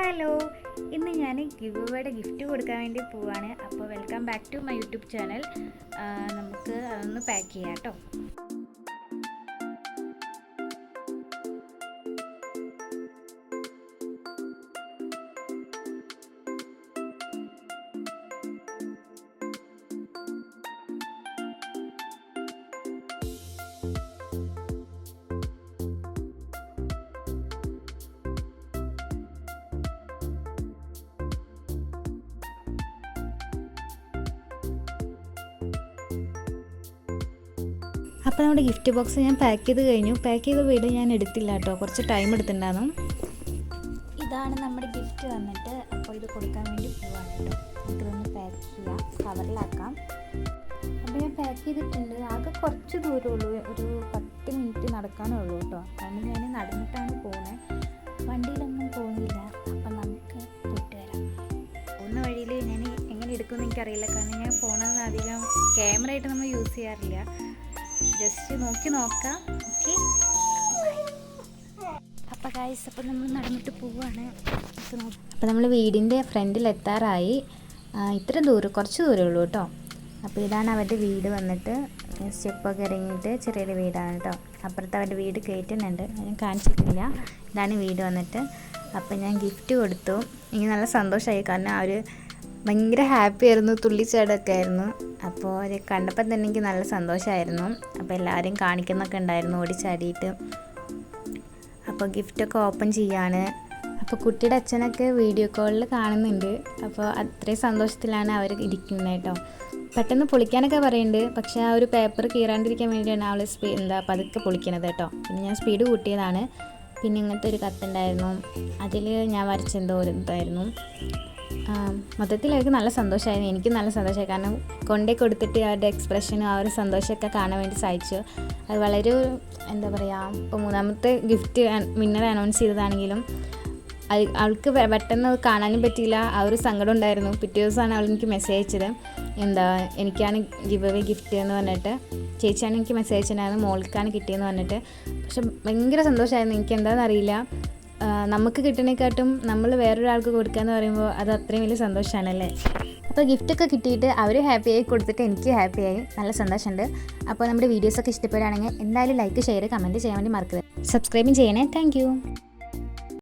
Hello, ഇന്ന് ഞാൻ give അവേയുടെ gift കൊടുക്കാൻ വേണ്ടി പോവാണ്. അപ്പോൾ welcome back to my YouTube channel. നമുക്ക് അതൊന്ന് പാക്ക് ചെയ്യാം കേട്ടോ. അപ്പോൾ നമ്മുടെ ഗിഫ്റ്റ് ബോക്സ് ഞാൻ പാക്ക് ചെയ്ത് കഴിഞ്ഞു. പാക്ക് ചെയ്ത വീഡിയോ ഞാൻ എടുത്തില്ല കേട്ടോ, കുറച്ച് ടൈം എടുത്തിട്ടുണ്ടായിരുന്നു. ഇതാണ് നമ്മുടെ ഗിഫ്റ്റ് വന്നിട്ട്. അപ്പോൾ ഇത് കൊടുക്കാൻ വേണ്ടി പോവാണ് കേട്ടോ. നമുക്കിതൊന്ന് പാക്ക് ചെയ്യാം, കവറിലാക്കാം. അപ്പോൾ ഞാൻ പാക്ക് ചെയ്തിട്ടുണ്ട്. ആകെ കുറച്ച് ദൂരമുള്ളൂ, ഒരു 10 മിനിറ്റ് നടക്കാനേ ഉള്ളൂ കേട്ടോ. അതുകൊണ്ട് ഞാൻ നടന്നിട്ടാണ് പോകുന്നത്, വണ്ടിയിലൊന്നും പോകുന്നില്ല. അപ്പം നമുക്ക് പോയിട്ട് വരാം. പോകുന്ന വഴിയിൽ ഞാൻ എങ്ങനെ എടുക്കുമെന്ന് എനിക്കറിയില്ല, കാരണം ഞാൻ ഫോണൊന്നും അധികം ക്യാമറ ആയിട്ട് നമ്മൾ യൂസ് ചെയ്യാറില്ല. ജസ്റ്റ് നോക്കാം. ഓക്കെ, അപ്പോൾ ഗൈസ്, അപ്പോൾ നമ്മൾ നടന്നിട്ട് പോവുകയാണ്. അപ്പോൾ നമ്മൾ വീടിൻ്റെ ഫ്രണ്ടിൽ എത്താറായി. ഇത്ര ദൂരം, കുറച്ച് ദൂരമേ ഉള്ളൂ കേട്ടോ. അപ്പോൾ ഇതാണ് അവരുടെ വീട് വന്നിട്ട്. സ്റ്റെപ്പൊക്കെ ഇറങ്ങിയിട്ട് ചെറിയൊരു വീടാണ് കേട്ടോ. അപ്പുറത്ത് അവരുടെ വീട് കയറ്റുന്നുണ്ട്, ഞാൻ കാണിച്ചിട്ടില്ല. ഇതാണ് വീട് വന്നിട്ട്. അപ്പോൾ ഞാൻ ഗിഫ്റ്റ് കൊടുത്തു. എനിക്ക് നല്ല സന്തോഷമായി, കാരണം അവർ ഭയങ്കര ഹാപ്പി ആയിരുന്നു, തുള്ളിച്ചാടൊക്കെ ആയിരുന്നു. അപ്പോൾ അവർ കണ്ടപ്പോൾ തന്നെ എനിക്ക് നല്ല സന്തോഷമായിരുന്നു. അപ്പോൾ എല്ലാവരെയും കാണിക്കുന്നൊക്കെ ഉണ്ടായിരുന്നു, ഓടിച്ചാടിയിട്ട്. അപ്പോൾ ഗിഫ്റ്റൊക്കെ ഓപ്പൺ ചെയ്യാണ്. അപ്പോൾ കുട്ടിയുടെ അച്ഛനൊക്കെ വീഡിയോ കോളിൽ കാണുന്നുണ്ട്. അപ്പോൾ അത്രയും സന്തോഷത്തിലാണ് അവർ ഇരിക്കുന്നത് കേട്ടോ. പെട്ടെന്ന് പൊളിക്കാനൊക്കെ പറയുന്നുണ്ട്, പക്ഷേ ആ ഒരു പേപ്പർ കീറാണ്ടിരിക്കാൻ വേണ്ടിയാണ് അവൾ പതുക്കെ പൊളിക്കണത് കേട്ടോ. പിന്നെ ഞാൻ സ്പീഡ് കൂട്ടിയതാണ്. പിന്നെ ഇങ്ങനത്തെ ഒരു കത്തുണ്ടായിരുന്നു, അതിൽ ഞാൻ വരച്ചെന്തോ ഒരു ഇതായിരുന്നു. മൊത്തത്തിൽ അവർക്ക് നല്ല സന്തോഷമായിരുന്നു, എനിക്ക് നല്ല സന്തോഷമായി. കാരണം കൊണ്ടേ കൊടുത്തിട്ട് അവരുടെ എക്സ്പ്രഷനും ആ ഒരു സന്തോഷമൊക്കെ കാണാൻ വേണ്ടി സാധിച്ചു. അത് വളരെ എന്താ പറയുക, ഇപ്പോൾ 3ാമത്തെ ഗിഫ്റ്റ് വിന്നർ അനൗൺസ് ചെയ്തതാണെങ്കിലും അവൾക്ക് പെട്ടെന്ന് കാണാനും പറ്റിയില്ല, ആ ഒരു സങ്കടം ഉണ്ടായിരുന്നു. പിറ്റേ ദിവസമാണ് അവൾ എനിക്ക് മെസ്സേജ് അയച്ചത്, എനിക്കാണ് ഗിവ് അവേ ഗിഫ്റ്റ് എന്ന് പറഞ്ഞിട്ട്. ചേച്ചിയാണ് എനിക്ക് മെസ്സേജ് അയച്ചിട്ടുണ്ടായിരുന്നു, മോൾക്കാണ് കിട്ടിയെന്ന് പറഞ്ഞിട്ട്. പക്ഷെ ഭയങ്കര സന്തോഷമായിരുന്നു. എനിക്ക് എന്താണെന്ന് അറിയില്ല, നമുക്ക് കിട്ടുന്നതിനെക്കാട്ടും നമ്മൾ വേറൊരാൾക്ക് കൊടുക്കുക എന്ന് പറയുമ്പോൾ അത് അത്രയും വലിയ സന്തോഷമാണല്ലേ. അപ്പോൾ ഗിഫ്റ്റൊക്കെ കിട്ടിയിട്ട് അവർ ഹാപ്പിയായി, കൊടുത്തിട്ട് എനിക്ക് ഹാപ്പിയായി, നല്ല സന്തോഷമുണ്ട്. അപ്പോൾ നമ്മുടെ വീഡിയോസൊക്കെ ഇഷ്ടപ്പെടുകയാണെങ്കിൽ എന്തായാലും ലൈക്ക്, ഷെയർ, കമൻറ്റ് ചെയ്യാൻ വേണ്ടി മറക്കരുത്. സബ്സ്ക്രൈബും ചെയ്യണേ. താങ്ക്